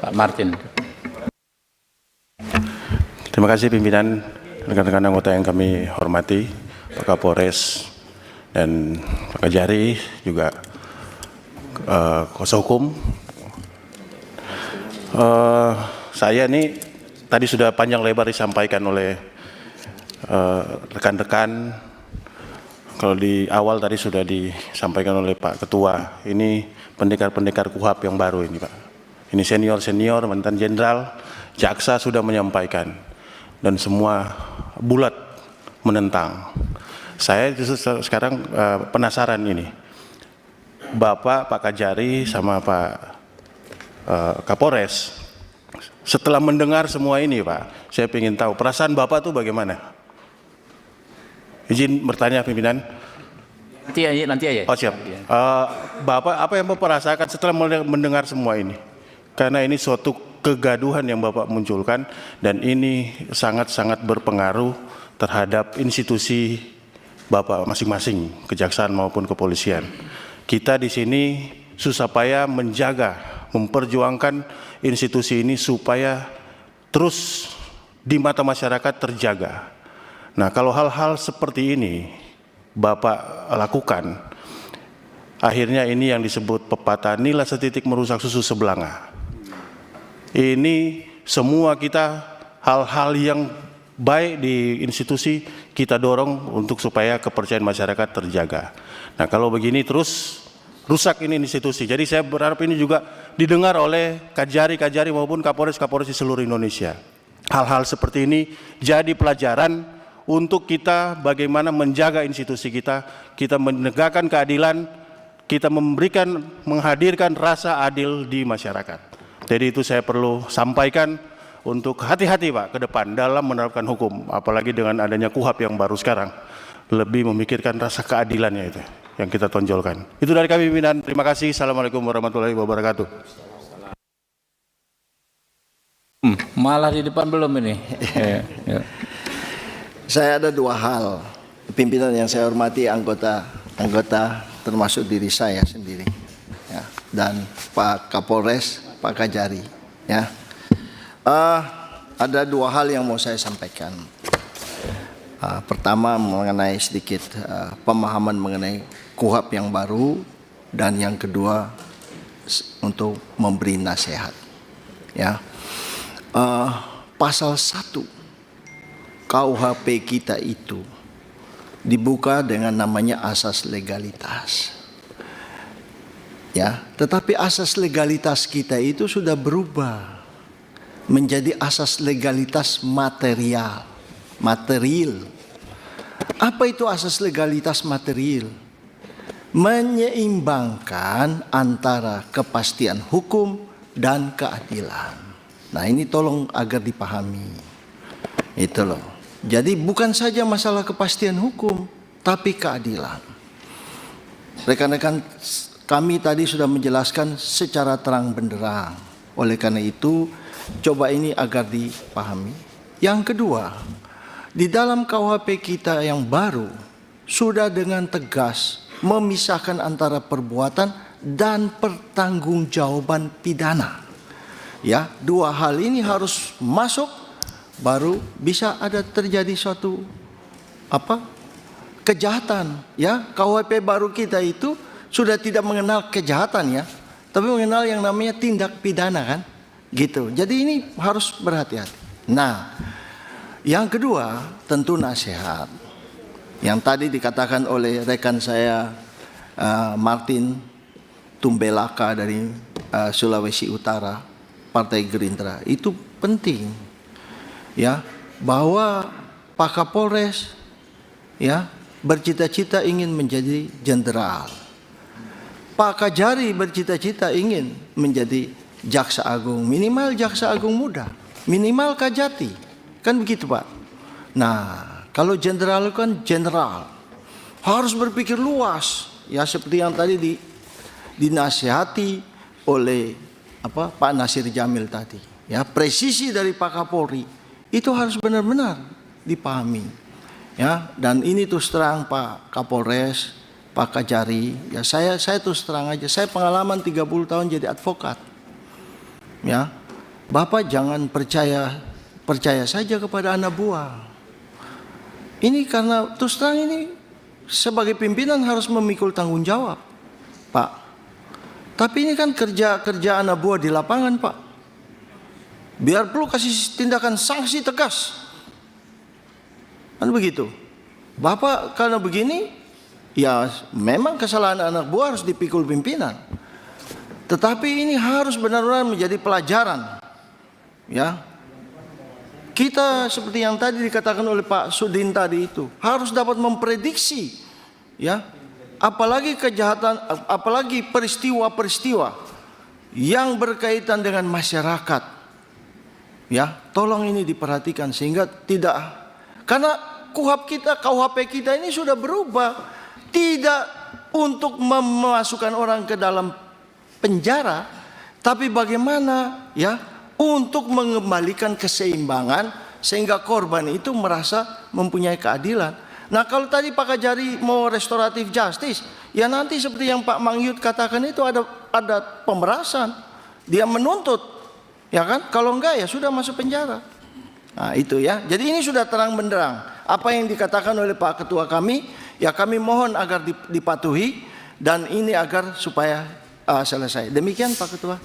Pak Martin. Terima kasih pimpinan, rekan-rekan anggota yang kami hormati, Pak Kapolres dan Pak Kajari, juga kuasa hukum. Saya ini tadi sudah panjang lebar disampaikan oleh rekan-rekan. Kalau di awal tadi sudah disampaikan oleh Pak Ketua, ini pendekar-pendekar KUHAP yang baru ini Pak. Ini senior-senior, mantan jenderal, jaksa sudah menyampaikan. Dan semua bulat menentang. Saya justru sekarang penasaran ini. Bapak, Pak Kajari, sama Pak Kapolres, setelah mendengar semua ini Pak, saya ingin tahu perasaan Bapak tuh bagaimana? Izin bertanya pimpinan. Nanti aja. Oh siap. Bapak apa yang Bapak rasakan setelah mendengar semua ini? Karena ini suatu kegaduhan yang Bapak munculkan dan ini sangat-sangat berpengaruh terhadap institusi Bapak masing-masing, kejaksaan maupun kepolisian. Kita di sini susah payah menjaga, memperjuangkan institusi ini supaya terus di mata masyarakat terjaga. Nah, kalau hal-hal seperti ini Bapak lakukan, akhirnya ini yang disebut pepatah nila setitik merusak susu sebelanga. Ini semua kita hal-hal yang baik di institusi kita dorong untuk supaya kepercayaan masyarakat terjaga. Nah, kalau begini terus rusak ini institusi. Jadi saya berharap ini juga didengar oleh Kajari maupun Kapolres di seluruh Indonesia. Hal-hal seperti ini jadi pelajaran untuk kita bagaimana menjaga institusi kita menegakkan keadilan, kita menghadirkan rasa adil di masyarakat. Jadi itu saya perlu sampaikan untuk hati-hati Pak ke depan dalam menerapkan hukum, apalagi dengan adanya KUHAP yang baru sekarang, lebih memikirkan rasa keadilannya itu yang kita tonjolkan. Itu dari kami pimpinan. Terima kasih. Assalamualaikum warahmatullahi wabarakatuh. Malah di depan belum ini. Saya ada dua hal, pimpinan yang saya hormati, anggota termasuk diri saya sendiri, ya, dan Pak Kapolres, Pak Kajari. Ya, ada dua hal yang mau saya sampaikan. Pertama mengenai sedikit pemahaman mengenai KUHAP yang baru, dan yang kedua untuk memberi nasihat. Ya, pasal 1 KUHP kita itu dibuka dengan namanya asas legalitas. Ya, tetapi asas legalitas kita itu sudah berubah menjadi asas legalitas material. Apa itu asas legalitas material? Menyeimbangkan antara kepastian hukum dan keadilan. Nah, ini tolong agar dipahami. Itu loh. Jadi bukan saja masalah kepastian hukum, tapi keadilan. Rekan-rekan kami tadi sudah menjelaskan secara terang benderang. Oleh karena itu, coba ini agar dipahami. Yang kedua, di dalam KUHP kita yang baru, sudah dengan tegas memisahkan antara perbuatan dan pertanggungjawaban pidana. Ya, dua hal ini harus masuk, baru bisa ada terjadi suatu kejahatan. Ya, KUHP baru kita itu sudah tidak mengenal kejahatan ya, tapi mengenal yang namanya tindak pidana kan, gitu. Jadi ini harus berhati-hati. Nah, yang kedua tentu nasihat. Yang tadi dikatakan oleh rekan saya Martin Tumbelaka dari Sulawesi Utara, Partai Gerindra, itu penting. Ya, bahwa Pak Kapolres ya bercita-cita ingin menjadi jenderal. Pak Kajari bercita-cita ingin menjadi jaksa agung, minimal jaksa agung muda, minimal Kajati. Kan begitu, Pak. Nah, kalau jenderal kan jenderal. Harus berpikir luas. Ya, seperti yang tadi dinasihati oleh Pak Nasir Jamil tadi. Ya, presisi dari Pak Kapolri itu harus benar-benar dipahami. Ya, dan ini terus terang Pak Kapolres, Pak Kajari, ya saya terus terang aja, saya pengalaman 30 tahun jadi advokat. Ya, Bapak jangan percaya saja kepada anak buah. Ini karena terus terang ini sebagai pimpinan harus memikul tanggung jawab, Pak. Tapi ini kan kerja anak buah di lapangan, Pak. Biar perlu kasih tindakan sanksi tegas. Kan begitu. Bapak karena begini, ya memang kesalahan anak buah harus dipikul pimpinan. Tetapi ini harus benar-benar menjadi pelajaran. Ya. Kita seperti yang tadi dikatakan oleh Pak Sudin tadi itu, harus dapat memprediksi, ya. Apalagi kejahatan, apalagi peristiwa-peristiwa yang berkaitan dengan masyarakat. Ya, tolong ini diperhatikan sehingga tidak, karena KUHP kita ini sudah berubah, tidak untuk memasukkan orang ke dalam penjara, tapi bagaimana ya untuk mengembalikan keseimbangan sehingga korban itu merasa mempunyai keadilan. Nah, kalau tadi Pak Kajari mau restoratif justice, ya nanti seperti yang Pak Mangyut katakan itu ada pemerasan, dia menuntut, ya kan? Kalau enggak ya sudah masuk penjara. Nah, itu ya. Jadi ini sudah terang benderang apa yang dikatakan oleh Pak Ketua kami, ya kami mohon agar dipatuhi dan ini agar supaya selesai. Demikian Pak Ketua.